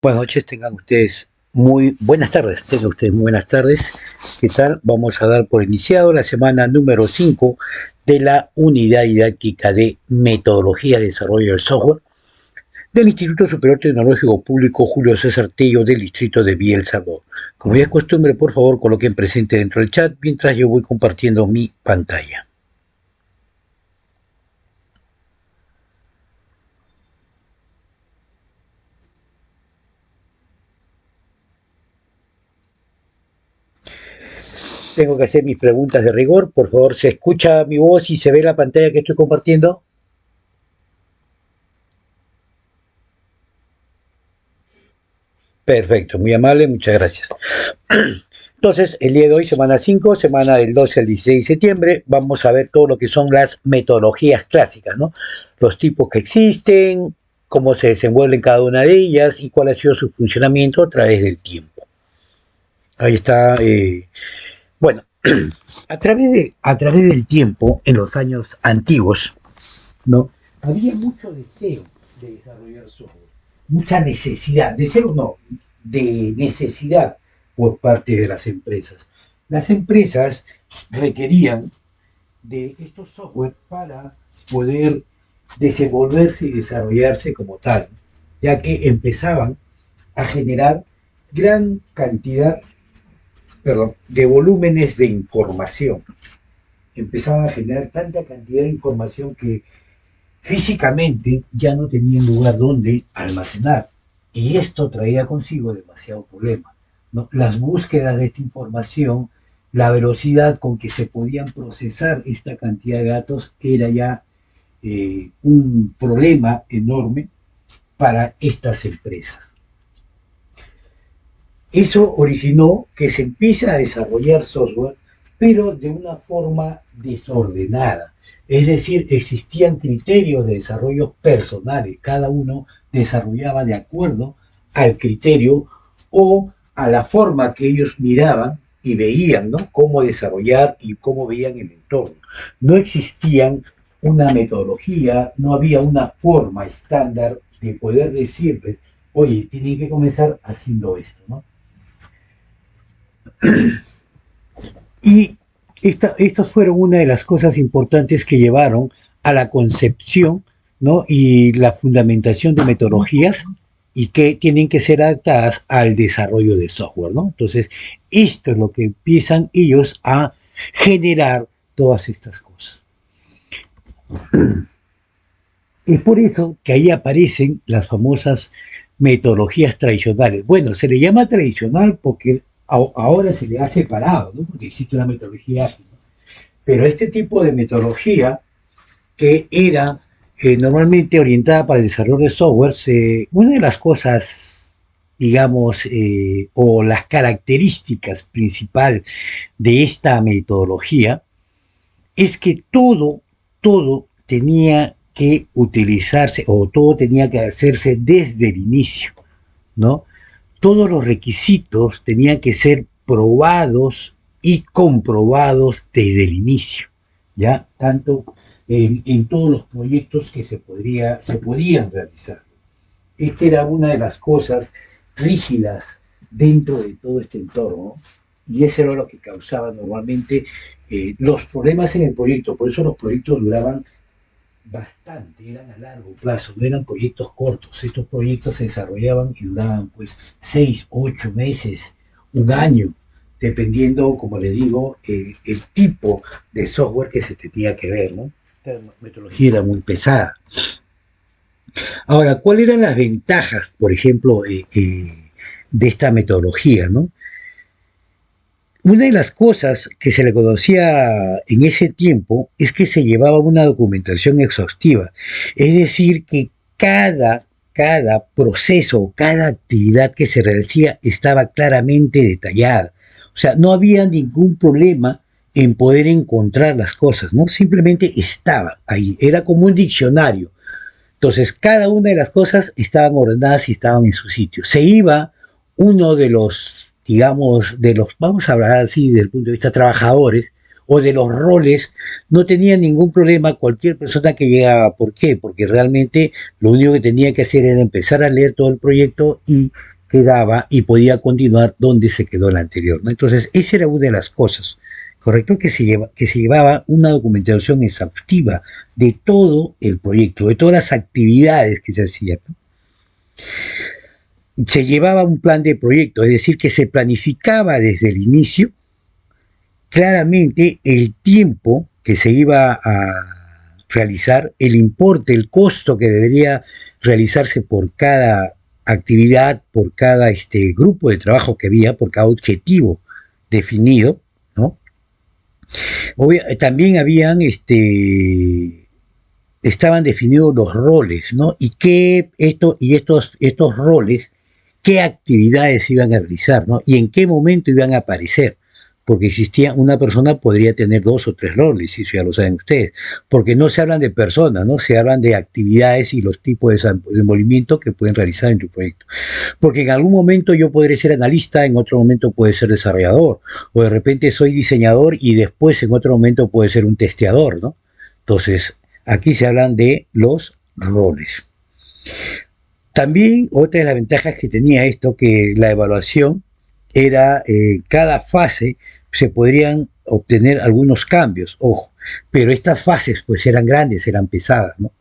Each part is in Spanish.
Buenas noches, tengan ustedes muy buenas tardes, tengan ustedes muy buenas tardes. ¿Qué tal? Vamos a dar por iniciado la semana número 5 de la unidad didáctica de metodología de desarrollo del software del Instituto Superior Tecnológico Público Julio César Tello del distrito de Villa El Salvador. Como ya es costumbre, por favor coloquen presente dentro del chat mientras yo voy compartiendo mi pantalla. Tengo que hacer mis preguntas de rigor. Por favor, ¿se escucha mi voz y se ve la pantalla que estoy compartiendo? Perfecto, muy amable, muchas gracias. Entonces, el día de hoy, semana 5, semana del 12 al 16 de septiembre, vamos a ver todo lo que son las metodologías clásicas, ¿no? Los tipos que existen, cómo se desenvuelven cada una de ellas y cuál ha sido su funcionamiento a través del tiempo. Ahí está. Bueno, a través del tiempo, en los años antiguos, ¿no? Había mucho deseo de desarrollar software, mucha necesidad, deseo no, de necesidad por parte de las empresas. Las empresas requerían de estos software para poder desenvolverse y desarrollarse como tal, ya que empezaban a generar gran cantidad, de volúmenes de información. Empezaban a generar tanta cantidad de información que físicamente ya no tenían lugar donde almacenar. Y esto traía consigo demasiado problema, ¿no? Las búsquedas de esta información, la velocidad con que se podían procesar esta cantidad de datos era ya un problema enorme para estas empresas. Eso originó que se empiece a desarrollar software, pero de una forma desordenada. Es decir, existían criterios de desarrollo personales, cada uno desarrollaba de acuerdo al criterio o a la forma que ellos miraban y veían, ¿no? Cómo desarrollar y cómo veían el entorno. No existían una metodología, no había una forma estándar de poder decirles, oye, tienen que comenzar haciendo esto, ¿no? Y estas fueron una de las cosas importantes que llevaron a la concepción, ¿no? Y la fundamentación de metodologías y que tienen que ser adaptadas al desarrollo de software, ¿no? Entonces, esto es lo que empiezan ellos a generar todas estas cosas. Es por eso que ahí aparecen las famosas metodologías tradicionales. Bueno, se le llama tradicional porque ahora se le ha separado, ¿no? Porque existe una metodología ágil, ¿no? Pero este tipo de metodología que era normalmente orientada para el desarrollo de software, una de las cosas, digamos, o las características principal de esta metodología es que todo tenía que utilizarse o todo tenía que hacerse desde el inicio, ¿no? Todos los requisitos tenían que ser probados y comprobados desde el inicio, ¿ya? Tanto en todos los proyectos que se podían realizar. Esta era una de las cosas rígidas dentro de todo este entorno, y eso era lo que causaba normalmente los problemas en el proyecto. Por eso los proyectos duraban bastante, eran a largo plazo, no eran proyectos cortos. Estos proyectos se desarrollaban y duraban pues 6, 8 meses, un año, dependiendo, como le digo, el tipo de software que se tenía que ver, ¿no? Esta metodología era muy pesada. Ahora, ¿cuáles eran las ventajas, por ejemplo, de esta metodología, ¿no? Una de las cosas que se le conocía en ese tiempo es que se llevaba una documentación exhaustiva, es decir, que cada proceso, cada actividad que se realizaba estaba claramente detallada. O sea, no había ningún problema en poder encontrar las cosas, ¿no? Simplemente estaba ahí, era como un diccionario. Entonces, cada una de las cosas estaban ordenadas y estaban en su sitio. Se iba uno de los, digamos, vamos a hablar así desde el punto de vista trabajadores o de los roles, no tenía ningún problema cualquier persona que llegaba. ¿Por qué? Porque realmente lo único que tenía que hacer era empezar a leer todo el proyecto y quedaba y podía continuar donde se quedó la anterior, ¿no? Entonces, esa era una de las cosas, ¿correcto? Que se llevaba una documentación exhaustiva de todo el proyecto, de todas las actividades que se hacían, ¿no? Se llevaba un plan de proyecto, es decir, que se planificaba desde el inicio claramente el tiempo que se iba a realizar, el importe, el costo que debería realizarse por cada actividad, por cada grupo de trabajo que había, por cada objetivo definido, ¿no? También habían estaban definidos los roles, ¿no? Y estos roles, qué actividades iban a realizar, ¿no? Y en qué momento iban a aparecer. Porque existía una persona podría tener 2 o 3 roles, y eso ya lo saben ustedes, porque no se hablan de personas, ¿no? Se hablan de actividades y los tipos de desenvolvimiento que pueden realizar en tu proyecto. Porque en algún momento yo podré ser analista, en otro momento puede ser desarrollador, o de repente soy diseñador y después en otro momento puede ser un testeador, ¿no? Entonces, aquí se hablan de los roles. También otra de las ventajas que tenía esto, que la evaluación era cada fase se podrían obtener algunos cambios, ojo, pero estas fases pues eran grandes, eran pesadas, ¿no?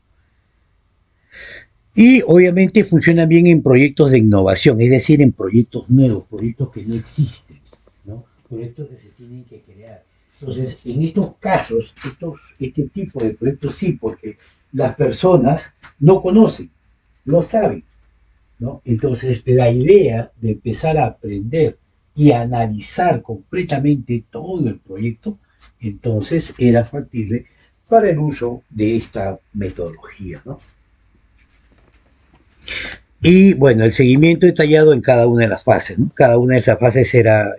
Y obviamente funcionan bien en proyectos de innovación, es decir, en proyectos nuevos, proyectos que no existen, ¿no? Proyectos que se tienen que crear. Entonces, en estos casos, este tipo de proyectos sí, porque las personas no conocen, no saben, ¿no? Entonces, la idea de empezar a aprender y analizar completamente todo el proyecto, entonces era factible para el uso de esta metodología, ¿no? Y bueno, el seguimiento detallado en cada una de las fases, ¿no? Cada una de esas fases era,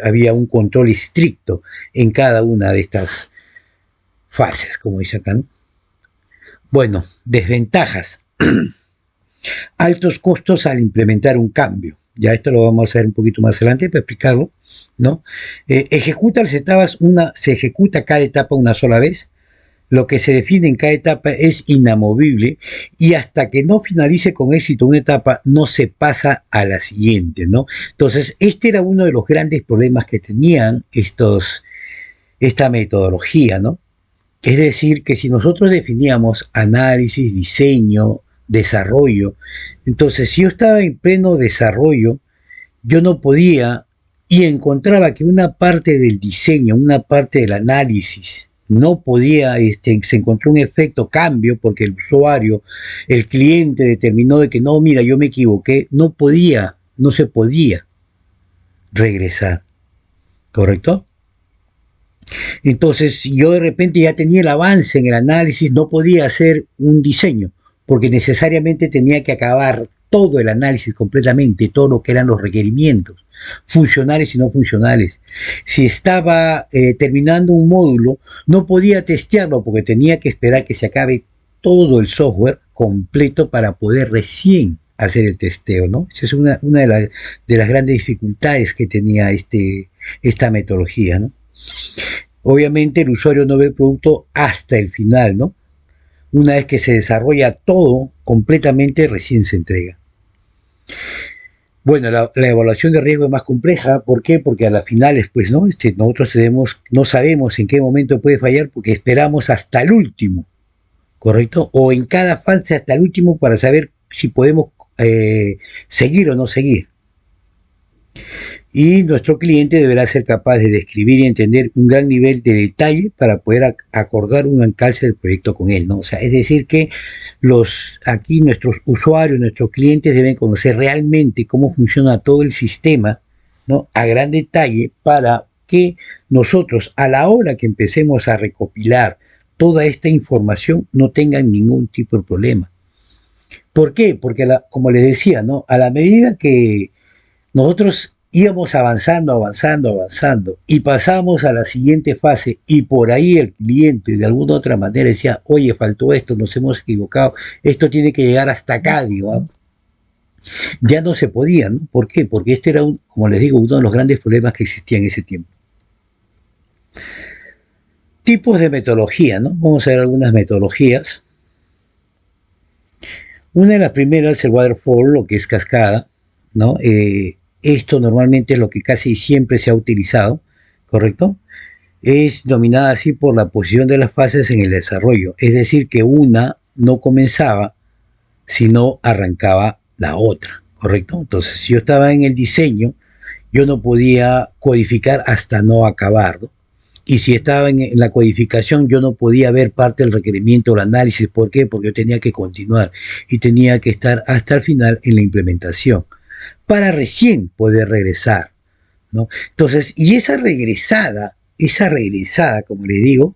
había un control estricto en cada una de estas fases, como dice acá, ¿no? Bueno, desventajas. Altos costos al implementar un cambio. Ya esto lo vamos a hacer un poquito más adelante para explicarlo, ¿no? Se ejecuta cada etapa una sola vez. Lo que se define en cada etapa es inamovible y hasta que no finalice con éxito una etapa no se pasa a la siguiente, ¿no? Entonces, este era uno de los grandes problemas que tenían esta metodología, ¿no? Es decir, que si nosotros definíamos análisis, diseño, desarrollo, entonces si yo estaba en pleno desarrollo, yo no podía y encontraba que una parte del diseño, una parte del análisis, no podía, se encontró un efecto cambio porque el usuario, el cliente determinó de que no, mira, yo me equivoqué, no podía, no se podía regresar, ¿correcto? Entonces, si yo de repente ya tenía el avance en el análisis, no podía hacer un diseño, porque necesariamente tenía que acabar todo el análisis completamente, todo lo que eran los requerimientos, funcionales y no funcionales. Si estaba terminando un módulo, no podía testearlo porque tenía que esperar que se acabe todo el software completo para poder recién hacer el testeo, ¿no? Esa es una de las grandes dificultades que tenía esta metodología, ¿no? Obviamente el usuario no ve el producto hasta el final, ¿no? Una vez que se desarrolla todo completamente, recién se entrega. Bueno, la evaluación de riesgo es más compleja. ¿Por qué? Porque a las finales, pues, ¿no? Nosotros no sabemos en qué momento puede fallar porque esperamos hasta el último, ¿correcto? O en cada fase hasta el último para saber si podemos seguir o no seguir. Y nuestro cliente deberá ser capaz de describir y entender un gran nivel de detalle para poder acordar un encalce del proyecto con él, ¿no? O sea, es decir que aquí nuestros usuarios, nuestros clientes deben conocer realmente cómo funciona todo el sistema, ¿no? A gran detalle para que nosotros a la hora que empecemos a recopilar toda esta información no tengan ningún tipo de problema. ¿Por qué? Porque como les decía, ¿no? A la medida que nosotros íbamos avanzando y pasamos a la siguiente fase y por ahí el cliente de alguna otra manera decía, oye, faltó esto, nos hemos equivocado, esto tiene que llegar hasta acá, digo, ya no se podía, ¿no? ¿Por qué? Porque este era, como les digo, uno de los grandes problemas que existían en ese tiempo. Tipos de metodología, ¿no? Vamos a ver algunas metodologías. Una de las primeras es el waterfall, lo que es cascada, ¿no? Esto normalmente es lo que casi siempre se ha utilizado, ¿correcto? Es dominada así por la posición de las fases en el desarrollo, es decir, que una no comenzaba, sino arrancaba la otra, ¿correcto? Entonces, si yo estaba en el diseño, yo no podía codificar hasta no acabar, ¿no? Y si estaba en la codificación, yo no podía ver parte del requerimiento o el análisis. ¿Por qué? Porque yo tenía que continuar y tenía que estar hasta el final en la implementación para recién poder regresar, ¿no? Entonces, y esa regresada, como le digo,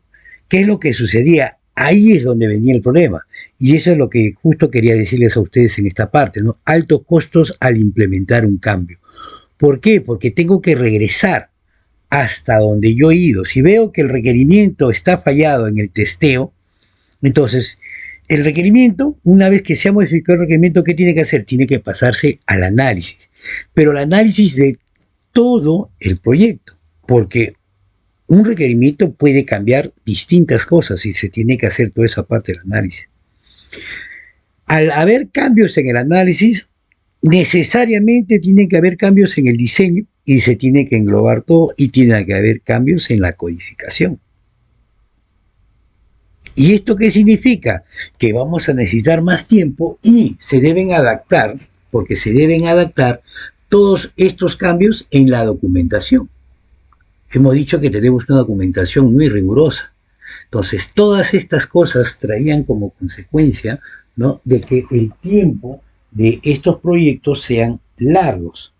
¿qué es lo que sucedía? Ahí es donde venía el problema. Y eso es lo que justo quería decirles a ustedes en esta parte, ¿no? Altos costos al implementar un cambio. ¿Por qué? Porque tengo que regresar hasta donde yo he ido. Si veo que el requerimiento está fallado en el testeo, entonces el requerimiento, una vez que se ha modificado el requerimiento, ¿qué tiene que hacer? Tiene que pasarse al análisis. Pero el análisis de todo el proyecto, porque un requerimiento puede cambiar distintas cosas y se tiene que hacer toda esa parte del análisis. Al haber cambios en el análisis, necesariamente tienen que haber cambios en el diseño y se tiene que englobar todo y tiene que haber cambios en la codificación. ¿Y esto qué significa? Que vamos a necesitar más tiempo y se deben adaptar, porque se deben adaptar todos estos cambios en la documentación. Hemos dicho que tenemos una documentación muy rigurosa. Entonces, todas estas cosas traían como consecuencia, ¿no?, de que el tiempo de estos proyectos sean largos,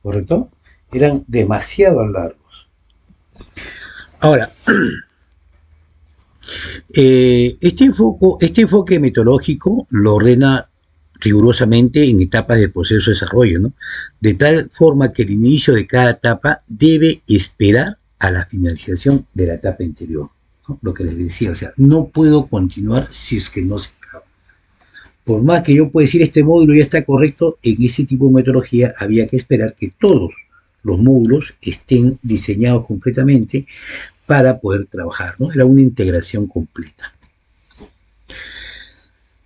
¿correcto? Eran demasiado largos. Ahora, este enfoque metodológico lo ordena rigurosamente en etapas del proceso de desarrollo, ¿no? De tal forma que el inicio de cada etapa debe esperar a la finalización de la etapa anterior, ¿no? Lo que les decía, o sea, no puedo continuar si es que no se acaba. Por más que yo pueda decir este módulo ya está correcto, en ese tipo de metodología había que esperar que todos los módulos estén diseñados completamente para poder trabajar, ¿no? Era una integración completa.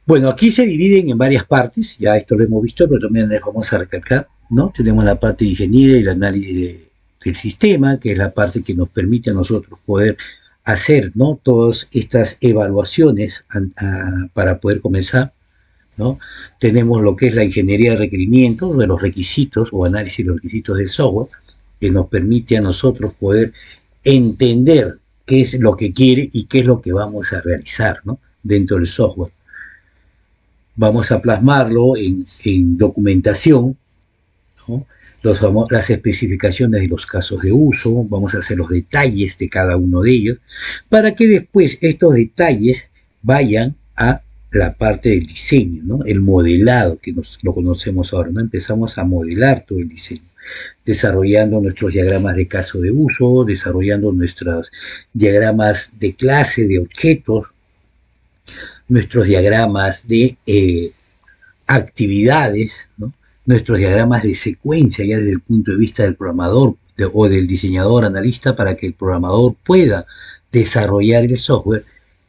Bueno, aquí se dividen en varias partes, ya esto lo hemos visto, pero también les vamos a recalcar, ¿no? Tenemos la parte de ingeniería y el análisis del sistema, que es la parte que nos permite a nosotros poder hacer, ¿no?, todas estas evaluaciones para poder comenzar, ¿no? Tenemos lo que es la ingeniería de requerimientos, de los requisitos o análisis de los requisitos del software, que nos permite a nosotros poder entender qué es lo que quiere y qué es lo que vamos a realizar, ¿no?, dentro del software. Vamos a plasmarlo en documentación, ¿no?, las especificaciones de los casos de uso, vamos a hacer los detalles de cada uno de ellos, para que después estos detalles vayan a la parte del diseño, ¿no?, el modelado, que lo conocemos ahora, ¿no? Empezamos a modelar todo el diseño, desarrollando nuestros diagramas de caso de uso, desarrollando nuestros diagramas de clase, de objetos, nuestros diagramas de actividades, ¿no?, nuestros diagramas de secuencia ya desde el punto de vista del programador o del diseñador analista, para que el programador pueda desarrollar el software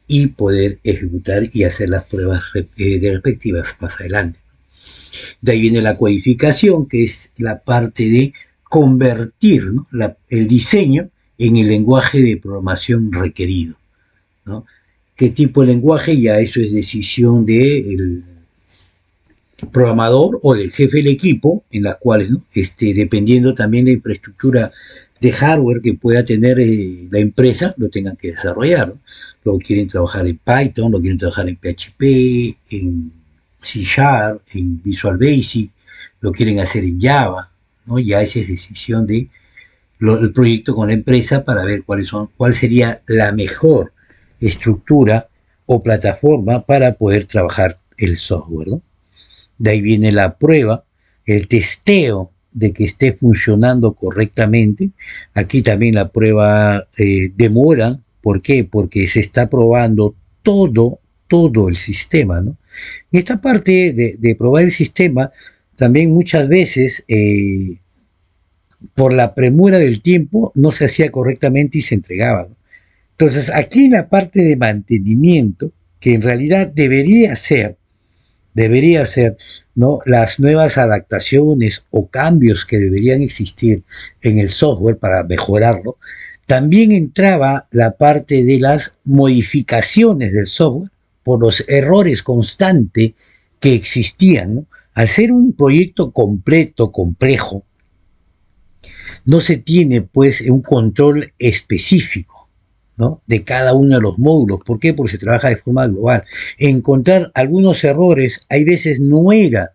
y poder ejecutar y hacer las pruebas respectivas más adelante. De ahí viene la codificación, que es la parte de convertir, ¿no?, el diseño en el lenguaje de programación requerido, ¿no? ¿Qué tipo de lenguaje? Ya eso es decisión del programador o del jefe del equipo, en las cuales, ¿no?, dependiendo también de la infraestructura de hardware que pueda tener la empresa, lo tengan que desarrollar, ¿no? Lo quieren trabajar en Python, lo quieren trabajar en PHP, en C#, en Visual Basic, lo quieren hacer en Java, ¿no? Ya esa es decisión de el proyecto con la empresa para ver cuál sería la mejor estructura o plataforma para poder trabajar el software, ¿no? De ahí viene la prueba, el testeo de que esté funcionando correctamente. Aquí también la prueba demora. ¿Por qué? Porque se está probando todo el sistema, ¿no? En esta parte de probar el sistema, también muchas veces, por la premura del tiempo, no se hacía correctamente y se entregaba, ¿no? Entonces, aquí en la parte de mantenimiento, que en realidad debería ser, debería ser, ¿no? Las nuevas adaptaciones o cambios que deberían existir en el software para mejorarlo, también entraba la parte de las modificaciones del software por los errores constantes que existían, ¿no? Al ser un proyecto completo, complejo, no se tiene pues un control específico, ¿no? De cada uno de los módulos. ¿Por qué? Porque se trabaja de forma global. Encontrar algunos errores, hay veces no era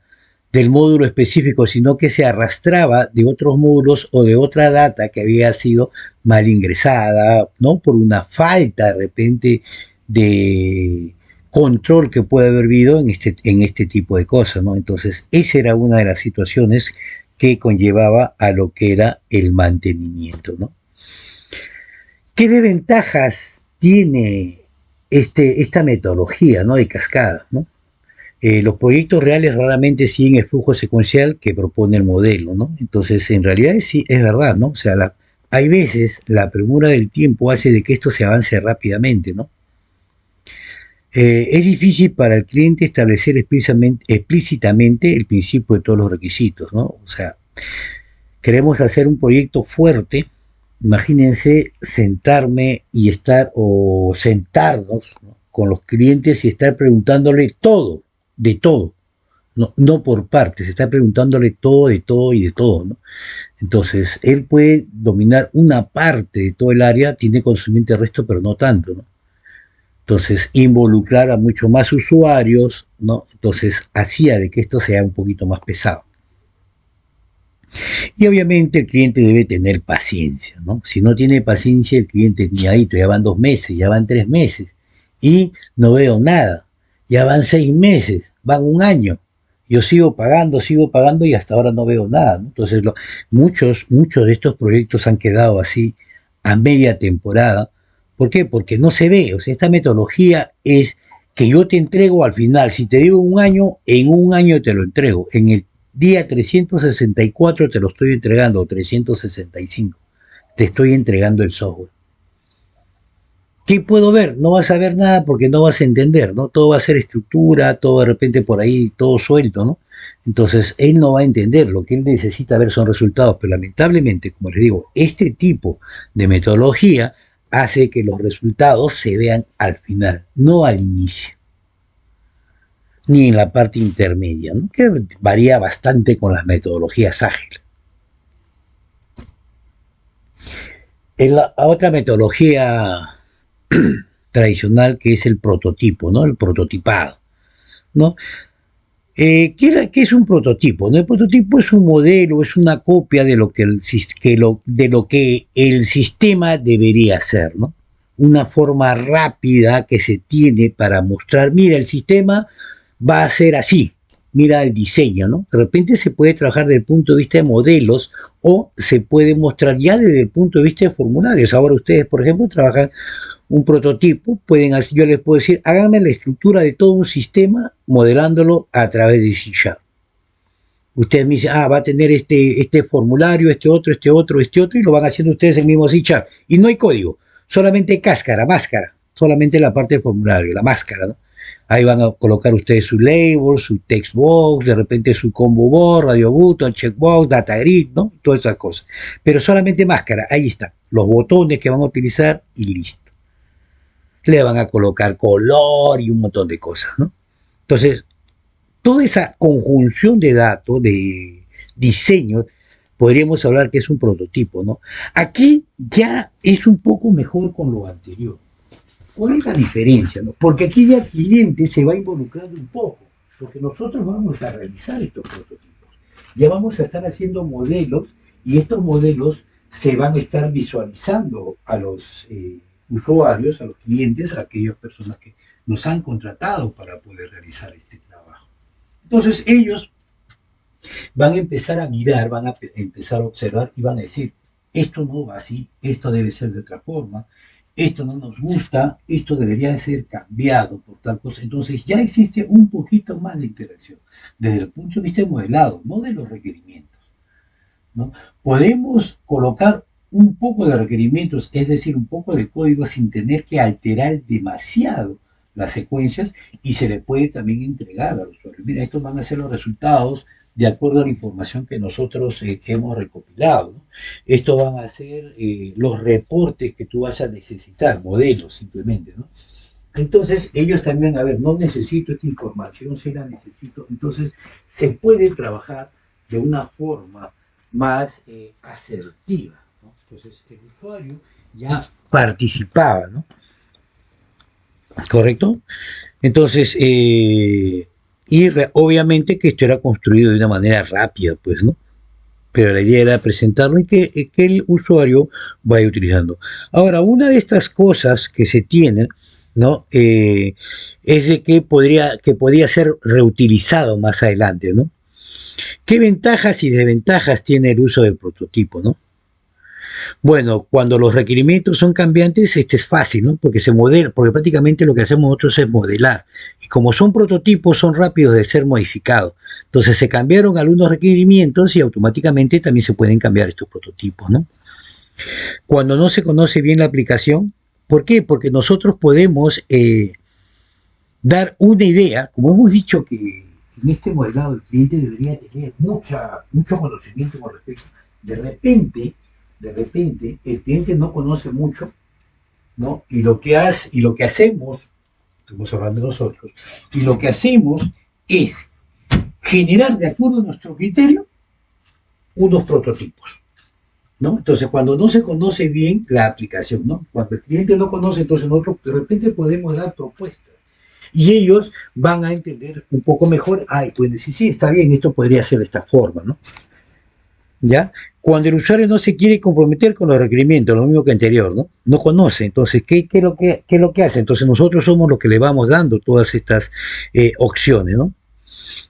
del módulo específico, sino que se arrastraba de otros módulos o de otra data que había sido mal ingresada, ¿no? Por una falta de repente de control que puede haber habido en este tipo de cosas, ¿no? Entonces, esa era una de las situaciones que conllevaba a lo que era el mantenimiento, ¿no? ¿Qué desventajas tiene esta metodología, ¿no? De cascada, ¿no? Los proyectos reales raramente siguen el flujo secuencial que propone el modelo, ¿no? Entonces, en realidad sí, es verdad, ¿no? O sea, hay veces la premura del tiempo hace de que esto se avance rápidamente, ¿no? Es difícil para el cliente establecer explícitamente el principio de todos los requisitos, ¿no? O sea, queremos hacer un proyecto fuerte, imagínense sentarme y estar, o sentarnos, ¿no? Con los clientes y estar preguntándole todo, de todo, no, no por partes, está preguntándole todo, de todo y de todo, ¿no? Entonces, él puede dominar una parte de todo el área, tiene conocimiento del resto, pero no tanto, ¿no? Entonces, involucrar a muchos más usuarios, ¿no? Entonces, hacía de que esto sea un poquito más pesado. Y obviamente el cliente debe tener paciencia, ¿no? Si no tiene paciencia, el cliente ni ahí, ya van 2 meses, ya van 3 meses, y no veo nada. Ya van 6 meses, van un año. Yo sigo pagando y hasta ahora no veo nada, ¿no? Entonces, muchos de estos proyectos han quedado así a media temporada. ¿Por qué? Porque no se ve. O sea, esta metodología es que yo te entrego al final. Si te digo un año, en un año te lo entrego. En el día 364 te lo estoy entregando, 365. Te estoy entregando el software. ¿Qué puedo ver? No vas a ver nada porque no vas a entender, ¿no? Todo va a ser estructura, todo de repente por ahí, todo suelto, ¿no? Entonces, él no va a entender, lo que él necesita ver son resultados, pero lamentablemente, como les digo, este tipo de metodología hace que los resultados se vean al final, no al inicio, ni en la parte intermedia, ¿no? Que varía bastante con las metodologías ágiles. En la otra metodología tradicional que es el prototipo, ¿no? El prototipado, ¿no? ¿Qué es un prototipo? ¿No? El prototipo es un modelo, es una copia de lo de lo que el sistema debería ser, ¿no? Una forma rápida que se tiene para mostrar, mira, el sistema va a ser así, mira el diseño, ¿no? De repente se puede trabajar desde el punto de vista de modelos o se puede mostrar ya desde el punto de vista de formularios. Ahora ustedes, por ejemplo, trabajan un prototipo, yo les puedo decir, háganme la estructura de todo un sistema modelándolo a través de C#. Ustedes me dicen, va a tener este formulario, este otro, y lo van haciendo ustedes en el mismo C#. Y no hay código, solamente máscara, solamente la parte del formulario, la máscara, ¿no? Ahí van a colocar ustedes su label, su textbox, de repente su combo board, radio button, checkbox, data grid, ¿no? Todas esas cosas. Pero solamente máscara, ahí está, los botones que van a utilizar y listo. Le van a colocar color y un montón de cosas, ¿no? Entonces, toda esa conjunción de datos, de diseño, podríamos hablar que es un prototipo, ¿no? Aquí ya es un poco mejor con lo anterior. ¿Cuál es la diferencia? ¿No? Porque aquí ya el cliente se va involucrando un poco, porque nosotros vamos a realizar estos prototipos. Ya vamos a estar haciendo modelos y estos modelos se van a estar visualizando a los usuarios, a los clientes, a aquellas personas que nos han contratado para poder realizar este trabajo. Entonces ellos van a empezar a mirar, van a empezar a observar y van a decir, esto no va así, esto debe ser de otra forma, esto no nos gusta, esto debería ser cambiado por tal cosa. Entonces ya existe un poquito más de interacción desde el punto de vista de modelado, no de los requerimientos, ¿no? Podemos colocar un poco de requerimientos, es decir, un poco de código sin tener que alterar demasiado las secuencias y se le puede también entregar al usuario. Mira, estos van a ser los resultados de acuerdo a la información que nosotros hemos recopilado, ¿no? Estos van a ser los reportes que tú vas a necesitar, modelos simplemente, ¿no? Entonces ellos también, a ver, no necesito esta información, si la necesito, entonces se puede trabajar de una forma más asertiva, ¿no? Entonces el usuario ya participaba, ¿no? ¿Correcto? Entonces, obviamente que esto era construido de una manera rápida, pues, ¿no? Pero la idea era presentarlo y que el usuario vaya utilizando. Ahora, una de estas cosas que se tienen, ¿no? Es de que podría ser reutilizado más adelante, ¿no? ¿Qué ventajas y desventajas tiene el uso del prototipo, ¿no? Bueno, cuando los requerimientos son cambiantes, este es fácil, ¿no? Porque se modela, porque prácticamente lo que hacemos nosotros es modelar. Y como son prototipos, son rápidos de ser modificados. Entonces se cambiaron algunos requerimientos y automáticamente también se pueden cambiar estos prototipos, ¿no? Cuando no se conoce bien la aplicación, ¿por qué? Porque nosotros podemos dar una idea, como hemos dicho que en este modelado el cliente debería tener mucho conocimiento con respecto. De repente, el cliente no conoce mucho, ¿no? Y lo que hacemos, estamos hablando de nosotros, y lo que hacemos es generar de acuerdo a nuestro criterio unos prototipos, ¿no? Entonces, cuando no se conoce bien la aplicación, ¿no? Cuando el cliente no conoce, entonces nosotros de repente podemos dar propuestas. Y ellos van a entender un poco mejor, ay, pueden decir, sí, está bien, esto podría ser de esta forma, ¿no? ¿Ya? Cuando el usuario no se quiere comprometer con los requerimientos, lo mismo que anterior, ¿no? No conoce, entonces, ¿qué es lo que hace? Entonces nosotros somos los que le vamos dando todas estas opciones, ¿no?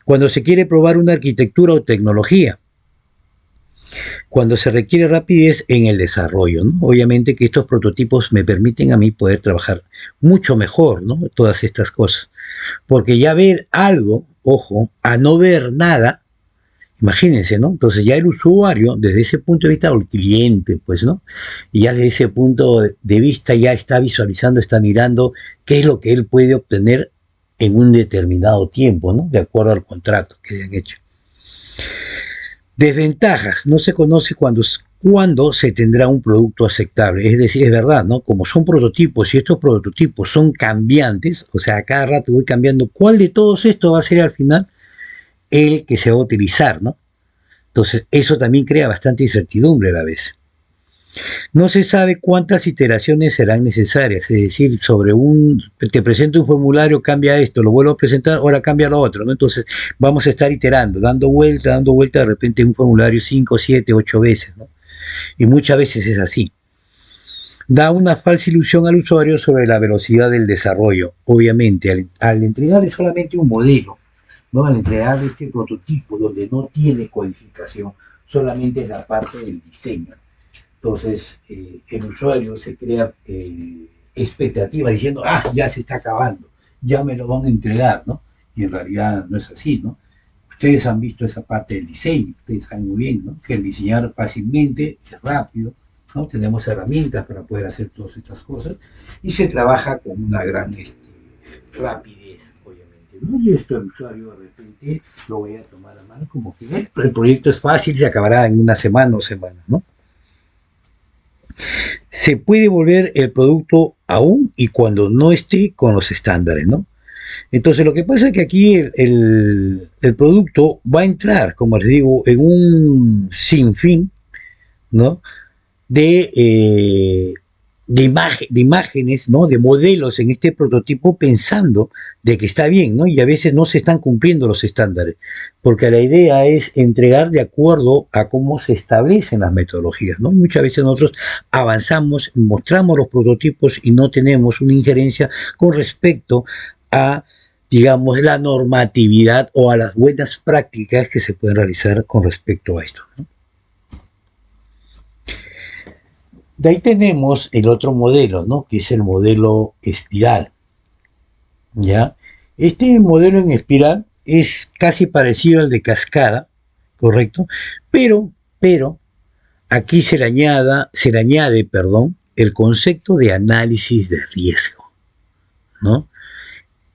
Cuando se quiere probar una arquitectura o tecnología, cuando se requiere rapidez en el desarrollo, ¿no? Obviamente que estos prototipos me permiten a mí poder trabajar mucho mejor, ¿no? Todas estas cosas. Porque ya ver algo, ojo, a no ver nada, imagínense, ¿no? Entonces ya el usuario, desde ese punto de vista, o el cliente, pues, ¿no? Y ya desde ese punto de vista ya está visualizando, está mirando qué es lo que él puede obtener en un determinado tiempo, ¿no? De acuerdo al contrato que hayan hecho. Desventajas, no se conoce cuándo se tendrá un producto aceptable. Es decir, es verdad, ¿no? Como son prototipos y estos prototipos son cambiantes, o sea, a cada rato voy cambiando, ¿cuál de todos estos va a ser al final el que se va a utilizar, ¿no? Entonces, eso también crea bastante incertidumbre a la vez. No se sabe cuántas iteraciones serán necesarias, es decir, te presento un formulario, cambia esto, lo vuelvo a presentar, ahora cambia lo otro, ¿no? Entonces vamos a estar iterando, dando vuelta, de repente un formulario 5, 7, 8 veces, ¿no? Y muchas veces es así. Da una falsa ilusión al usuario sobre la velocidad del desarrollo. Obviamente, al entregarle solamente un modelo, ¿no? Al entregarle este prototipo donde no tiene codificación, solamente es la parte del diseño. Entonces, el usuario se crea expectativa diciendo, ah, ya se está acabando, ya me lo van a entregar, ¿no? Y en realidad no es así, ¿no? Ustedes han visto esa parte del diseño, ustedes saben muy bien, ¿no? Que el diseñar fácilmente es rápido, ¿no? Tenemos herramientas para poder hacer todas estas cosas y se trabaja con una gran rapidez, obviamente, ¿no? Y esto el usuario de repente lo voy a tomar a mano como que el proyecto es fácil, se acabará en una semana o semanas, ¿no? Se puede volver el producto aún y cuando no esté con los estándares, ¿no? Entonces lo que pasa es que aquí el producto va a entrar, como les digo, en un sinfín, ¿no? de, eh, de imágenes, ¿no? De modelos en este prototipo pensando de que está bien, ¿no? Y a veces no se están cumpliendo los estándares, porque la idea es entregar de acuerdo a cómo se establecen las metodologías, ¿no? Muchas veces nosotros avanzamos, mostramos los prototipos y no tenemos una injerencia con respecto a, digamos, la normatividad o a las buenas prácticas que se pueden realizar con respecto a esto, ¿no? De ahí tenemos el otro modelo, ¿no? Que es el modelo espiral, ¿ya? Este modelo en espiral es casi parecido al de cascada, ¿correcto? Pero aquí se le añade, perdón, el concepto de análisis de riesgo, ¿no?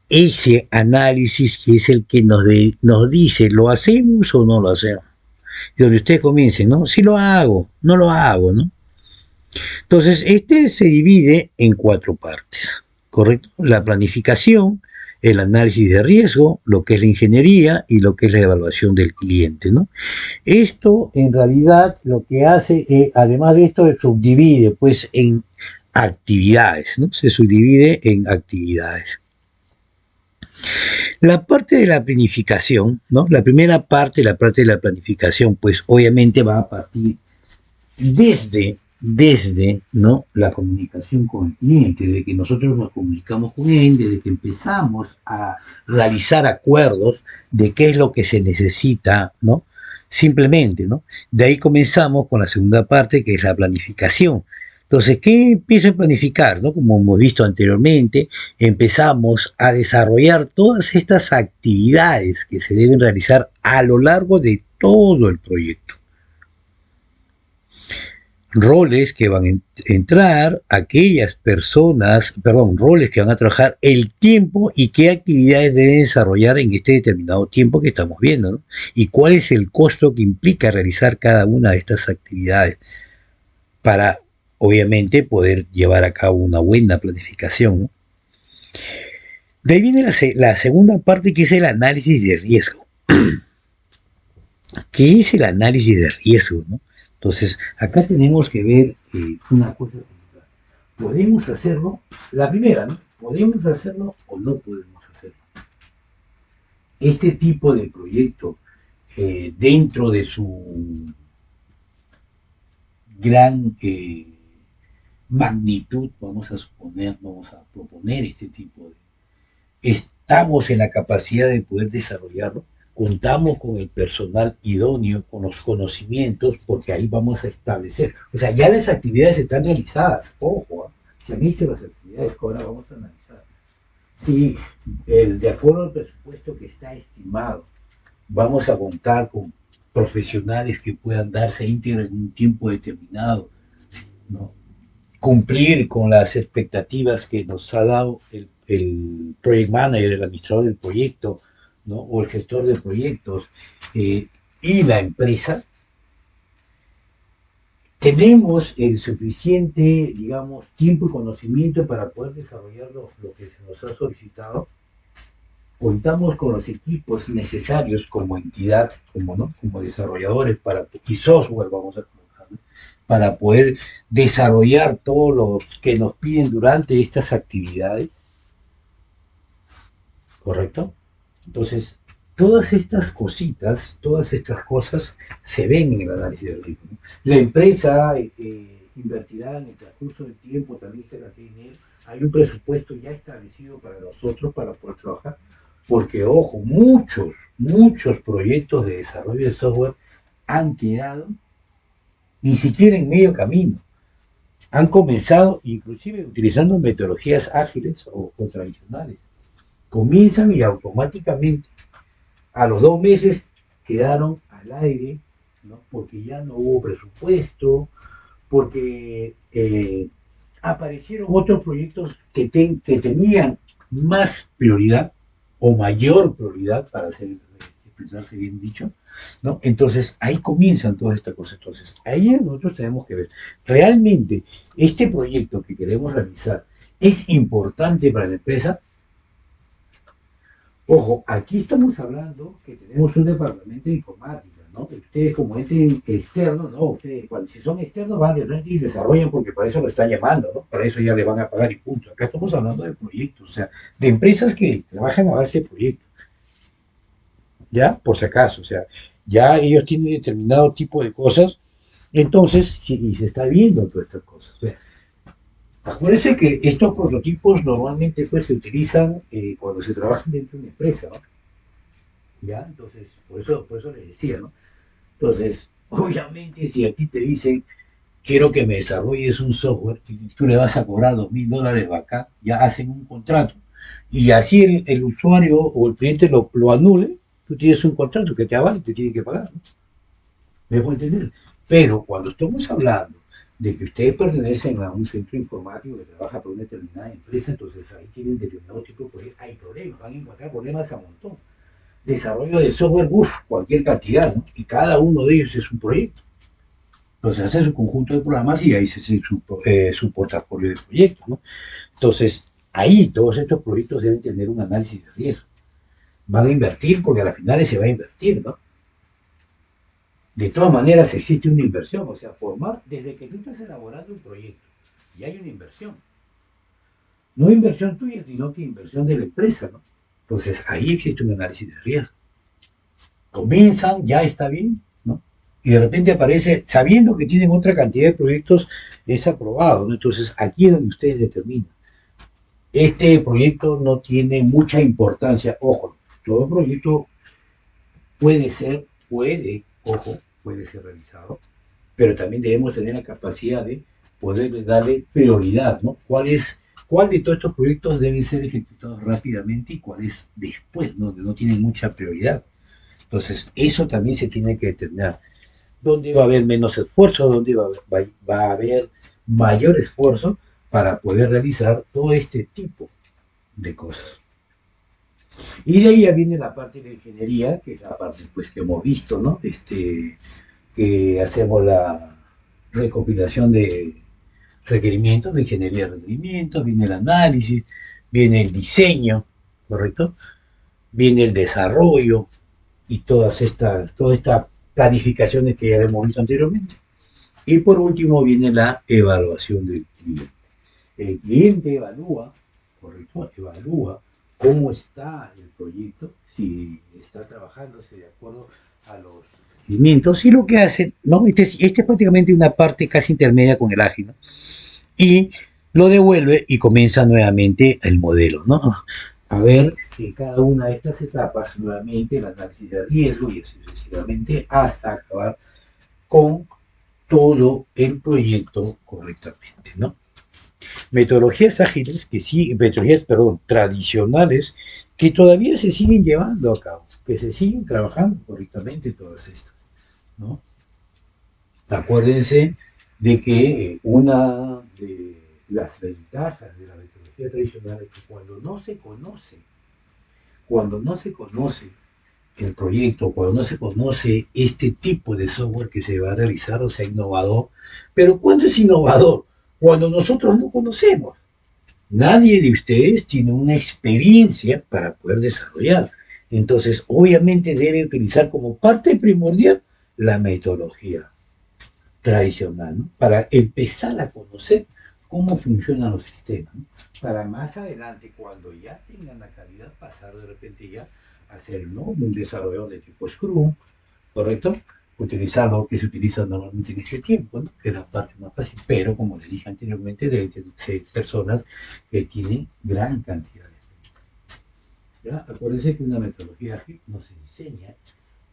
ese análisis que es el que nos dice, ¿lo hacemos o no lo hacemos? Y donde ustedes comiencen, ¿no? Si lo hago, no lo hago, ¿no? Entonces, este se divide en cuatro partes, ¿correcto? La planificación, el análisis de riesgo, lo que es la ingeniería y lo que es la evaluación del cliente, ¿no? Esto, en realidad, lo que hace, además de esto, se subdivide, pues, en actividades, ¿no? Se subdivide en actividades. La parte de la planificación, ¿no? La primera parte, la parte de la planificación, pues obviamente va a partir desde ¿no? La comunicación con el cliente, de que nosotros nos comunicamos con él, desde que empezamos a realizar acuerdos de qué es lo que se necesita, ¿no? Simplemente, ¿no? De ahí comenzamos con la segunda parte, que es la planificación. Entonces, ¿qué empiezo a planificar? ¿No? Como hemos visto anteriormente, empezamos a desarrollar todas estas actividades que se deben realizar a lo largo de todo el proyecto. Roles que van a entrar, aquellas personas, perdón, roles que van a trabajar, el tiempo y qué actividades deben desarrollar en este determinado tiempo que estamos viendo, ¿no? Y cuál es el costo que implica realizar cada una de estas actividades para, obviamente, poder llevar a cabo una buena planificación, ¿no? De ahí viene la segunda parte, que es el análisis de riesgo. ¿Qué es el análisis de riesgo, no? Entonces, acá tenemos que ver una cosa. ¿Podemos hacerlo? La primera, ¿no? ¿Podemos hacerlo o no podemos hacerlo? Este tipo de proyecto, dentro de su gran magnitud, vamos a suponer, vamos a proponer este tipo de... Estamos en la capacidad de poder desarrollarlo, contamos con el personal idóneo, con los conocimientos, porque ahí vamos a establecer. O sea, ya las actividades están realizadas, ojo, se han hecho las actividades que ahora vamos a analizar. Si de acuerdo al presupuesto que está estimado, vamos a contar con profesionales que puedan darse íntegra en un tiempo determinado, ¿no? Cumplir con las expectativas que nos ha dado el project manager, el administrador del proyecto, ¿no? O el gestor de proyectos y la empresa, tenemos el suficiente, digamos, tiempo y conocimiento para poder desarrollar lo que se nos ha solicitado. Contamos con los equipos necesarios como entidad, como, ¿no? Como desarrolladores y software, vamos a colocar, ¿no? Para poder desarrollar todos los que nos piden durante estas actividades, ¿correcto? Entonces, todas estas cositas, todas estas cosas se ven en el análisis del riesgo, ¿no? La empresa invertirá en el transcurso del tiempo, también se la tiene, hay un presupuesto ya establecido para nosotros para poder trabajar, porque ojo, muchos proyectos de desarrollo de software han quedado ni siquiera en medio camino. Han comenzado inclusive utilizando metodologías ágiles o tradicionales. Comienzan y automáticamente a los 2 meses quedaron al aire, ¿no? Porque ya no hubo presupuesto, porque aparecieron otros proyectos que tenían más prioridad o mayor prioridad, para expresarse bien dicho, ¿no? Entonces ahí comienzan todas estas cosas. Entonces ahí nosotros tenemos que ver, realmente este proyecto que queremos realizar es importante para la empresa. Ojo, aquí estamos hablando que tenemos un departamento de informática, ¿no? Ustedes como ente externo, ¿no? Ustedes, si son externos, van de frente y desarrollan porque para eso lo están llamando, ¿no? Para eso ya le van a pagar y punto. Acá estamos hablando de proyectos, o sea, de empresas que trabajan a base de proyectos, ¿ya? Por si acaso, o sea, ya ellos tienen determinado tipo de cosas, entonces, sí, y se está viendo todas estas cosas. O sea, acuérdense que estos prototipos normalmente pues, se utilizan cuando se trabaja dentro de una empresa, ¿no? ¿Ya? Entonces, por eso les decía, ¿no? Entonces, obviamente, si a ti te dicen, quiero que me desarrolles un software y tú le vas a cobrar $2.000 acá, ya hacen un contrato. Y así el usuario o el cliente lo anule, tú tienes un contrato que te avala y te tiene que pagar, ¿no? ¿Me puedo entender? Pero cuando estamos hablando de que ustedes pertenecen a un centro informático que trabaja por una determinada empresa, entonces ahí tienen determinado tipo de proyectos, hay problemas, van a encontrar problemas a montón. Desarrollo de software, uff, cualquier cantidad, ¿no? Y cada uno de ellos es un proyecto. Entonces hace su conjunto de programas y ahí se hace su portafolio de proyectos, ¿no? Entonces, ahí todos estos proyectos deben tener un análisis de riesgo. Van a invertir porque a las finales se va a invertir, ¿no? De todas maneras existe una inversión, o sea, formar, desde que tú estás elaborando un proyecto, y hay una inversión. No inversión tuya, sino que inversión de la empresa, ¿no? Entonces, ahí existe un análisis de riesgo. Comienzan, ya está bien, ¿no? Y de repente aparece, sabiendo que tienen otra cantidad de proyectos, es aprobado, ¿no? Entonces, aquí es donde ustedes determinan. Este proyecto no tiene mucha importancia, ojo, todo proyecto puede ser realizado, pero también debemos tener la capacidad de poder darle prioridad, ¿no? ¿Cuál de todos estos proyectos deben ser ejecutados rápidamente y cuál es después, ¿no? Donde no tienen mucha prioridad? Entonces, eso también se tiene que determinar. ¿Dónde va a haber menos esfuerzo? ¿Dónde va a haber mayor esfuerzo para poder realizar todo este tipo de cosas? Y de ahí ya viene la parte de ingeniería, que es la parte pues, que hemos visto, ¿no? Que hacemos la recopilación de requerimientos, de ingeniería de requerimientos, viene el análisis, viene el diseño, ¿correcto? Viene el desarrollo y todas estas planificaciones que ya hemos visto anteriormente. Y por último viene la evaluación del cliente. El cliente evalúa, correcto, evalúa cómo está el proyecto, si está trabajándose de acuerdo a los requerimientos y lo que hace, ¿no? Este es prácticamente una parte casi intermedia con el ágil, ¿no? Y lo devuelve y comienza nuevamente el modelo, ¿no? A ver en cada una de estas etapas nuevamente el análisis de riesgo y así sucesivamente hasta acabar con todo el proyecto correctamente, ¿no? Metodologías ágiles que sí, metodologías, perdón, tradicionales que todavía se siguen llevando a cabo, que se siguen trabajando correctamente todas estas, ¿no? Acuérdense de que una de las ventajas de la metodología tradicional es que cuando no se conoce el proyecto, cuando no se conoce este tipo de software que se va a realizar, o sea, innovador, pero ¿cuándo es innovador? Cuando nosotros no conocemos. Nadie de ustedes tiene una experiencia para poder desarrollar. Entonces, obviamente debe utilizar como parte primordial la metodología tradicional, ¿no? Para empezar a conocer cómo funcionan los sistemas, ¿no? Para más adelante, cuando ya tengan la calidad, pasar de repente ya a ser, ¿no?, un desarrollador de tipo Scrum, ¿correcto? Utilizar lo que se utiliza normalmente en ese tiempo, ¿no?, que es la parte más fácil, pero como les dije anteriormente, deben ser personas que tienen gran cantidad de ¿ya? Acuérdense que una metodología ágil nos enseña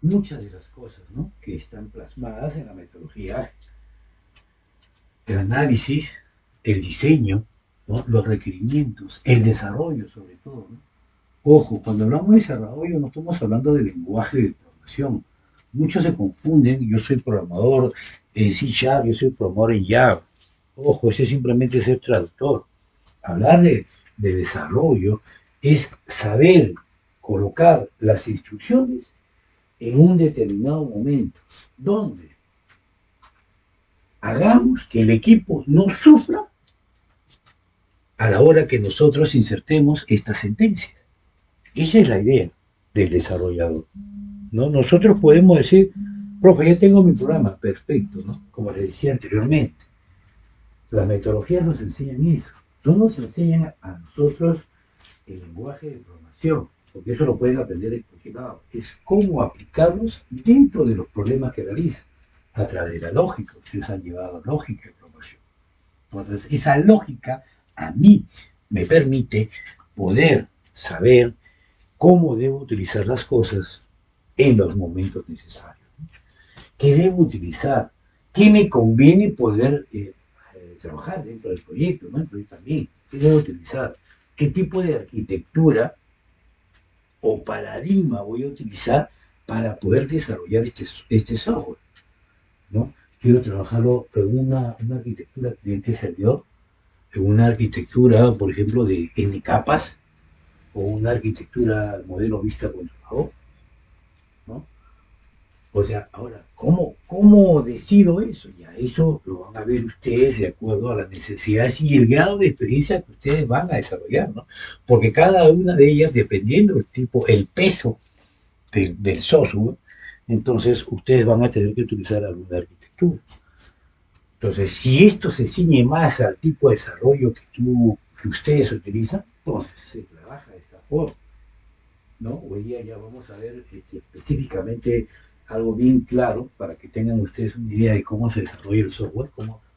muchas de las cosas, ¿no?, que están plasmadas en la metodología ágil. El análisis, el diseño, ¿no?, los requerimientos, el desarrollo sobre todo, ¿no? Ojo, cuando hablamos de desarrollo no estamos hablando de lenguaje de programación. Muchos se confunden, yo soy programador en C Sharp, yo soy programador en Java. Ojo, ese simplemente es ser traductor. Hablar de desarrollo es saber colocar las instrucciones en un determinado momento, donde hagamos que el equipo no sufra a la hora que nosotros insertemos estas sentencias. Esa es la idea del desarrollador, ¿no? Nosotros podemos decir, profe, ya tengo mi programa, perfecto, ¿no? Como les decía anteriormente, las metodologías nos enseñan eso, no nos enseñan a nosotros el lenguaje de programación, porque eso lo pueden aprender en cualquier lado, es cómo aplicarlos dentro de los problemas que realizan, a través de la lógica. Ustedes han llevado lógica de programación. Entonces, esa lógica a mí me permite poder saber cómo debo utilizar las cosas en los momentos necesarios. ¿Qué debo utilizar? ¿Qué me conviene poder trabajar dentro del proyecto, ¿no? El proyecto también. ¿Qué debo utilizar? ¿Qué tipo de arquitectura o paradigma voy a utilizar para poder desarrollar este software, ¿no? quiero trabajarlo en una arquitectura cliente-servidor, en una arquitectura, por ejemplo, de N capas, o una arquitectura modelo vista controlador, ¿no? O sea, ahora, ¿cómo decido eso? Ya eso lo van a ver ustedes de acuerdo a las necesidades y el grado de experiencia que ustedes van a desarrollar, ¿no? Porque cada una de ellas, dependiendo del tipo, el peso del software, entonces ustedes van a tener que utilizar alguna arquitectura. Entonces, si esto se ciñe más al tipo de desarrollo que ustedes utilizan, entonces se trabaja de esta forma, ¿no? Hoy día ya vamos a ver específicamente algo bien claro para que tengan ustedes una idea de cómo se desarrolla el software,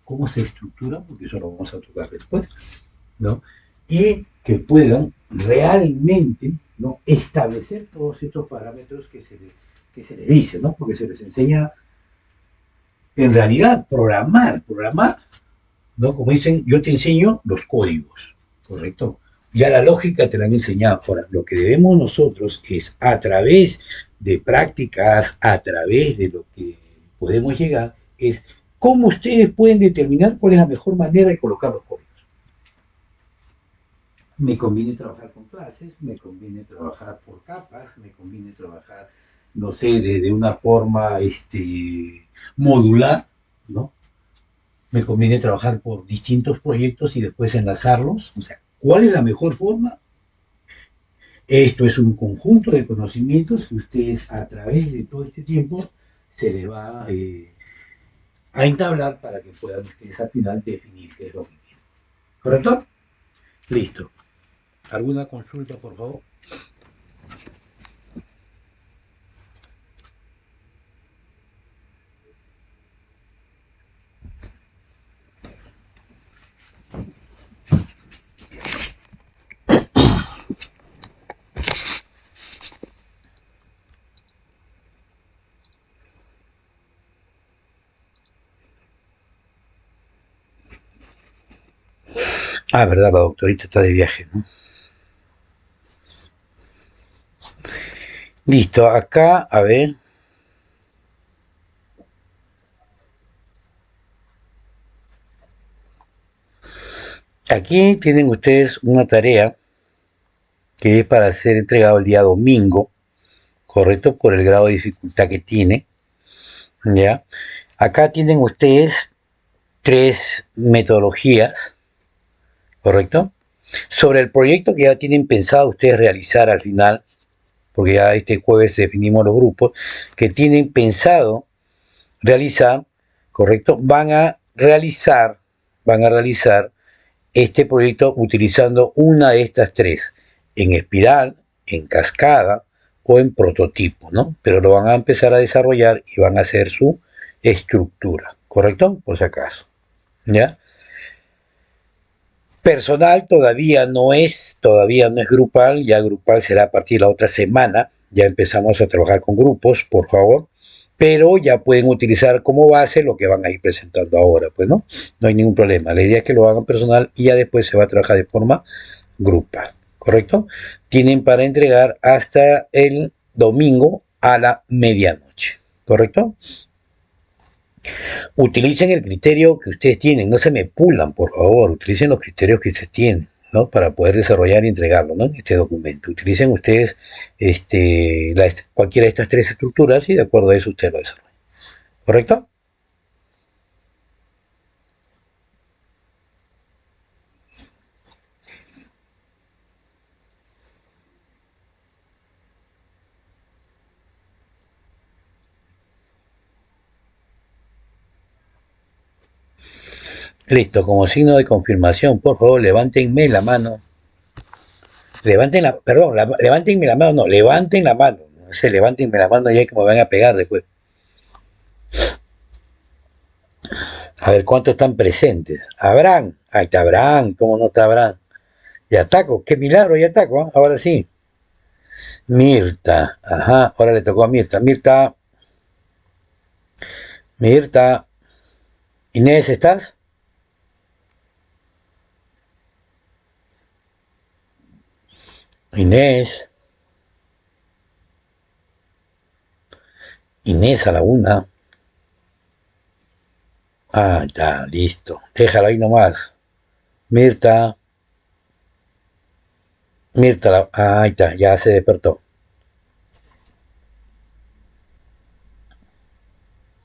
cómo se estructura, porque eso lo vamos a tocar después, ¿no? Y que puedan realmente, ¿no?, establecer todos estos parámetros que se les dice, ¿no? Porque se les enseña en realidad programar, ¿no? Como dicen, yo te enseño los códigos, ¿correcto? Ya la lógica te la han enseñado. Ahora, lo que debemos nosotros es, a través de prácticas, a través de lo que podemos llegar, es cómo ustedes pueden determinar cuál es la mejor manera de colocar los códigos. Me conviene trabajar con clases, me conviene trabajar por capas, me conviene trabajar, no sé, de una forma modular, ¿no? Me conviene trabajar por distintos proyectos y después enlazarlos. O sea, ¿cuál es la mejor forma? Esto es un conjunto de conocimientos que ustedes a través de todo este tiempo se les va a entablar para que puedan ustedes al final definir qué es lo que quieren. ¿Correcto? Listo. ¿Alguna consulta, por favor? Ah, verdad, la doctorita está de viaje, ¿no? Listo, acá, a ver. Aquí tienen ustedes una tarea que es para ser entregado el día domingo, correcto, por el grado de dificultad que tiene, ¿ya? Acá tienen ustedes tres metodologías, ¿correcto? Sobre el proyecto que ya tienen pensado ustedes realizar al final, porque ya este jueves definimos los grupos, que tienen pensado realizar, ¿correcto? Van a realizar este proyecto utilizando una de estas tres, en espiral, en cascada o en prototipo, ¿no? Pero lo van a empezar a desarrollar y van a hacer su estructura, ¿correcto? Por si acaso, ¿ya? Personal todavía no es grupal, ya grupal será a partir de la otra semana, ya empezamos a trabajar con grupos, por favor, pero ya pueden utilizar como base lo que van a ir presentando ahora, pues no hay ningún problema. La idea es que lo hagan personal y ya después se va a trabajar de forma grupal, ¿correcto? Tienen para entregar hasta el domingo a la medianoche, ¿correcto? Utilicen el criterio que ustedes tienen, no se me pulan, por favor, utilicen los criterios que ustedes tienen, ¿no? Para poder desarrollar y entregarlo, ¿no? Este documento. Utilicen ustedes cualquiera de estas tres estructuras y de acuerdo a eso ustedes lo desarrollan. ¿Correcto? Listo, como signo de confirmación, por favor, levántenme la mano. Levántenme la mano, no, levanten la mano. No sé, levántenme la mano ya que me van a pegar después. A ver cuántos están presentes. Abraham, ahí está Abraham, ¿cómo no está Abraham? Y ataco, qué milagro, y ataco, ¿eh? Ahora sí. Mirta, ajá, ahora le tocó a Mirta. Mirta, Inés, ¿estás? Inés, Inés a la una. Ah, está, listo. Déjalo ahí nomás. Mirta, Mirta, ahí está, ya se despertó.